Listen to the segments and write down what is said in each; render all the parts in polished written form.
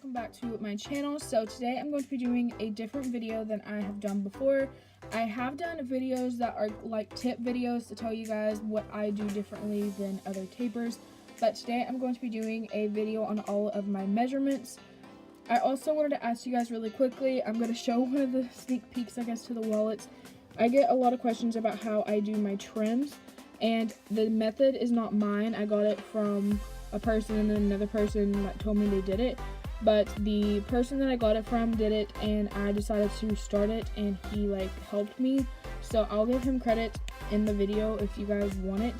welcome back to my channel. So today I'm going to be doing a different video than I have done before. I have done videos that are like tip videos to tell you guys what I do differently than other tapers, but today I'm going to be doing a video on all of my measurements. I also wanted to ask you guys really quickly, I'm going to show one of the sneak peeks, I guess, to the wallets. I get a lot of questions about how I do my trims, and the method is not mine. I got it from a person, and then another person told me they did it, but the person that I got it from did it, and I decided to start it, and he helped me, so I'll give him credit in the video if you guys want it.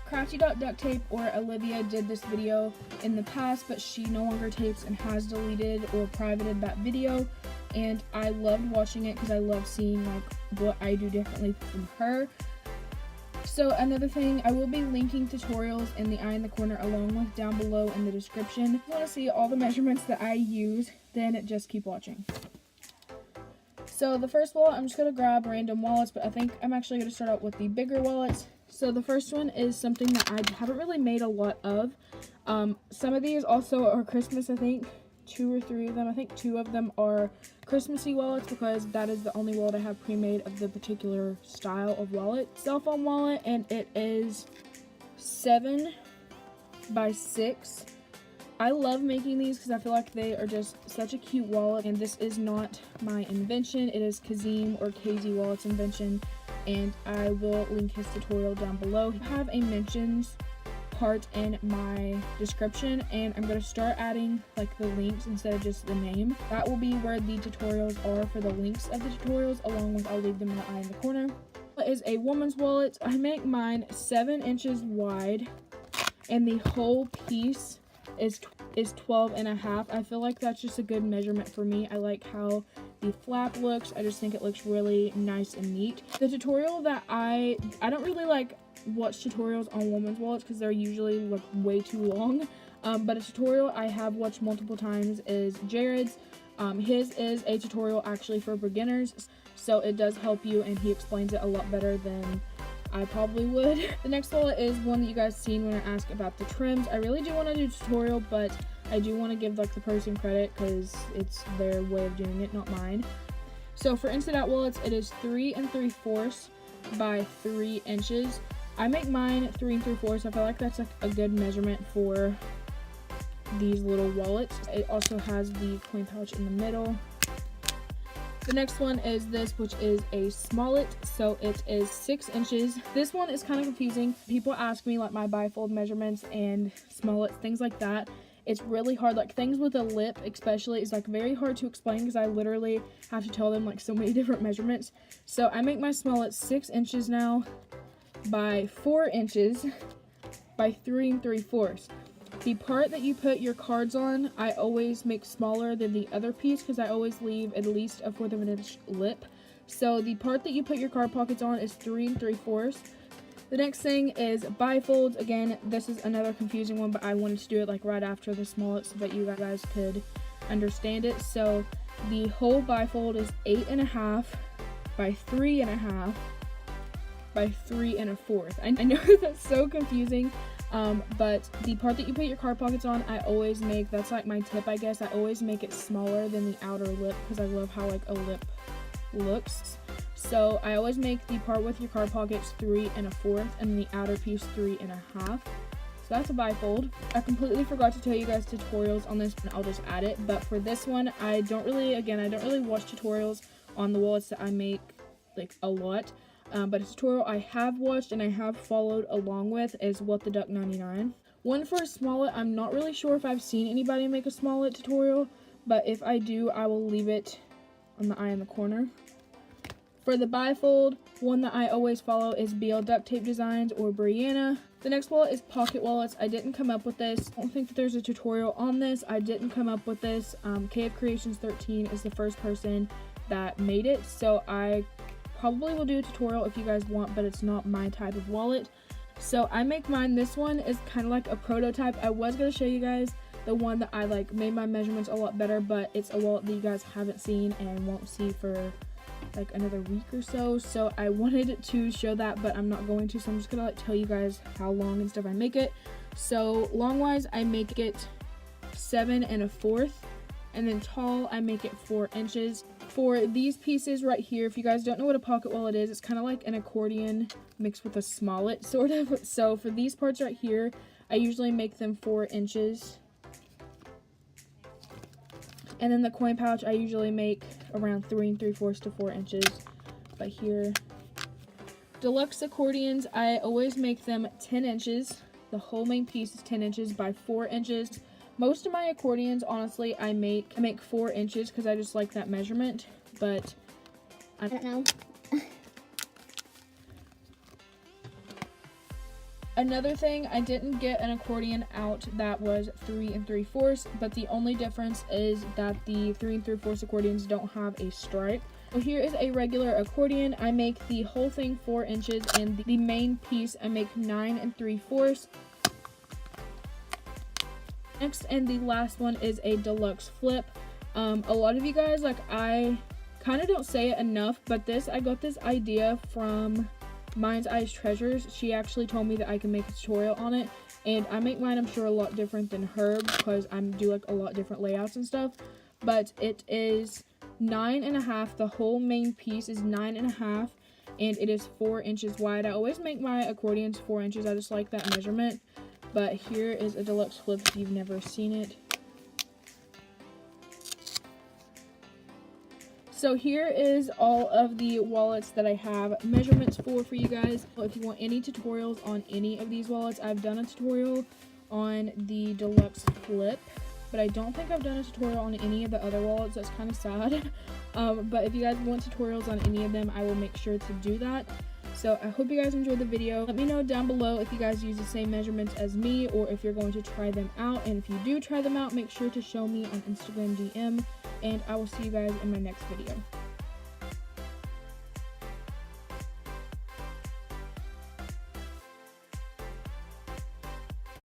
Crafty Duct Tape, or Olivia, did this video in the past, but she no longer tapes and has deleted or privated that video, and I loved watching it because I love seeing what I do differently from her. So another thing, I will be linking tutorials in the eye in the corner along with down below in the description. If you want to see all the measurements that I use, then just keep watching. So the first wallet, I'm just going to grab random wallets, but I think I'm actually going to start out with the bigger wallets. So the first one is something that I haven't really made a lot of. Some of these also are Christmas, I think. 2 or 3 of them. I think 2 of them are Christmassy wallets because that is the only wallet I have pre-made of the particular style of wallet. Cell phone wallet, and it is 7 by 6. I love making these because I feel like they are just such a cute wallet, and this is not my invention. It is Kazim or KZ Wallet's invention, and I will link his tutorial down below. I have a mentions part in my description, and I'm going to start adding the links instead of just the name. That will be where the tutorials are for the links of the tutorials, along with I'll leave them in the eye in the corner. It is a woman's wallet. I make mine 7 inches wide, and the whole piece is 12 and a half. I feel like that's just a good measurement for me. I like how the flap looks. I just think it looks really nice and neat. The tutorial that I don't really watch tutorials on women's wallets because they're usually way too long, but a tutorial I have watched multiple times is Jared's. His is a tutorial actually for beginners, so it does help you, and he explains it a lot better than I probably would. The next wallet is one that you guys seen when I asked about the trims. I really do want to do a tutorial, but I do want to give the person credit because it's their way of doing it, not mine. So for Insta wallets, it is 3 3/4 by 3 inches. I make mine 3 3/4. I feel like that's a good measurement for these little wallets. It also has the coin pouch in the middle. The next one is this, which is a smallet, so it is 6 inches. This one is kind of confusing. People ask me my bifold measurements and smallets, things like that. It's really hard, things with a lip especially is very hard to explain because I literally have to tell them so many different measurements. So I make my smallet 6 inches now by 4 inches by 3 3/4. The part that you put your cards on, I always make smaller than the other piece because I always leave at least a 1/4 of an inch lip. So the part that you put your card pockets on is 3 3/4. The next thing is bifolds. Again, this is another confusing one, but I wanted to do it right after the smallet so that you guys could understand it. So the whole bifold is 8 1/2 by 3 1/2 by 3 1/4. I know that's so confusing, but the part that you put your card pockets on, I always make, that's my tip, I guess. I always make it smaller than the outer lip because I love how a lip looks. So I always make the part with your card pockets 3 1/4 and the outer piece 3 1/2. So that's a bifold. I completely forgot to tell you guys tutorials on this, and I'll just add it. But for this one, I don't really watch tutorials on the wallets that I make a lot. But a tutorial I have watched and I have followed along with is What the Duck 99. One for a smallet, I'm not really sure if I've seen anybody make a smallet tutorial, but if I do, I will leave it on the eye in the corner. For the bifold, one that I always follow is BL Duct Tape Designs or Brianna. The next wallet is pocket wallets. I didn't come up with this. I don't think that there's a tutorial on this. I didn't come up with this. KF Creations 13 is the first person that made it, so I probably will do a tutorial if you guys want, but it's not my type of wallet. So I make mine. This one is kind of a prototype. I was going to show you guys the one that I made my measurements a lot better, but it's a wallet that you guys haven't seen and won't see for another week or so. So I wanted to show that, but I'm not going to, so I'm just gonna tell you guys how long and stuff I make it. So long wise, I make it 7 1/4 and then tall I make it 4 inches. For these pieces right here, if you guys don't know what a pocket wallet is, it's kind of like an accordion mixed with a smallet sort of. So for these parts right here, I usually make them 4 inches. And then the coin pouch I usually make around 3 3/4 to 4 inches. But here, deluxe accordions, I always make them 10 inches. The whole main piece is 10 inches by 4 inches. Most of my accordions, honestly, I make 4 inches because I just like that measurement. But I don't know. Another thing, I didn't get an accordion out that was 3 3/4, but the only difference is that the 3 3/4 accordions don't have a stripe. So here is a regular accordion. I make the whole thing 4 inches, and the main piece I make 9 3/4. Next, and the last one is a deluxe flip. A lot of you guys, like, I kind of don't say it enough, but I got this idea from Mind's Eyes Treasures. She actually told me that I can make a tutorial on it, and I make mine, I'm sure, a lot different than her because I do like a lot different layouts and stuff. But it is 9.5. The whole main piece is 9.5, and it is 4 inches wide. I always make my accordions 4 inches. I just like that measurement. But here is a deluxe flip if you've never seen it. So here is all of the wallets that I have measurements for you guys. If you want any tutorials on any of these wallets, I've done a tutorial on the deluxe flip, but I don't think I've done a tutorial on any of the other wallets. That's kind of sad. But if you guys want tutorials on any of them, I will make sure to do that. So I hope you guys enjoyed the video. Let me know down below if you guys use the same measurements as me or if you're going to try them out. And if you do try them out, make sure to show me on Instagram DM. And I will see you guys in my next video.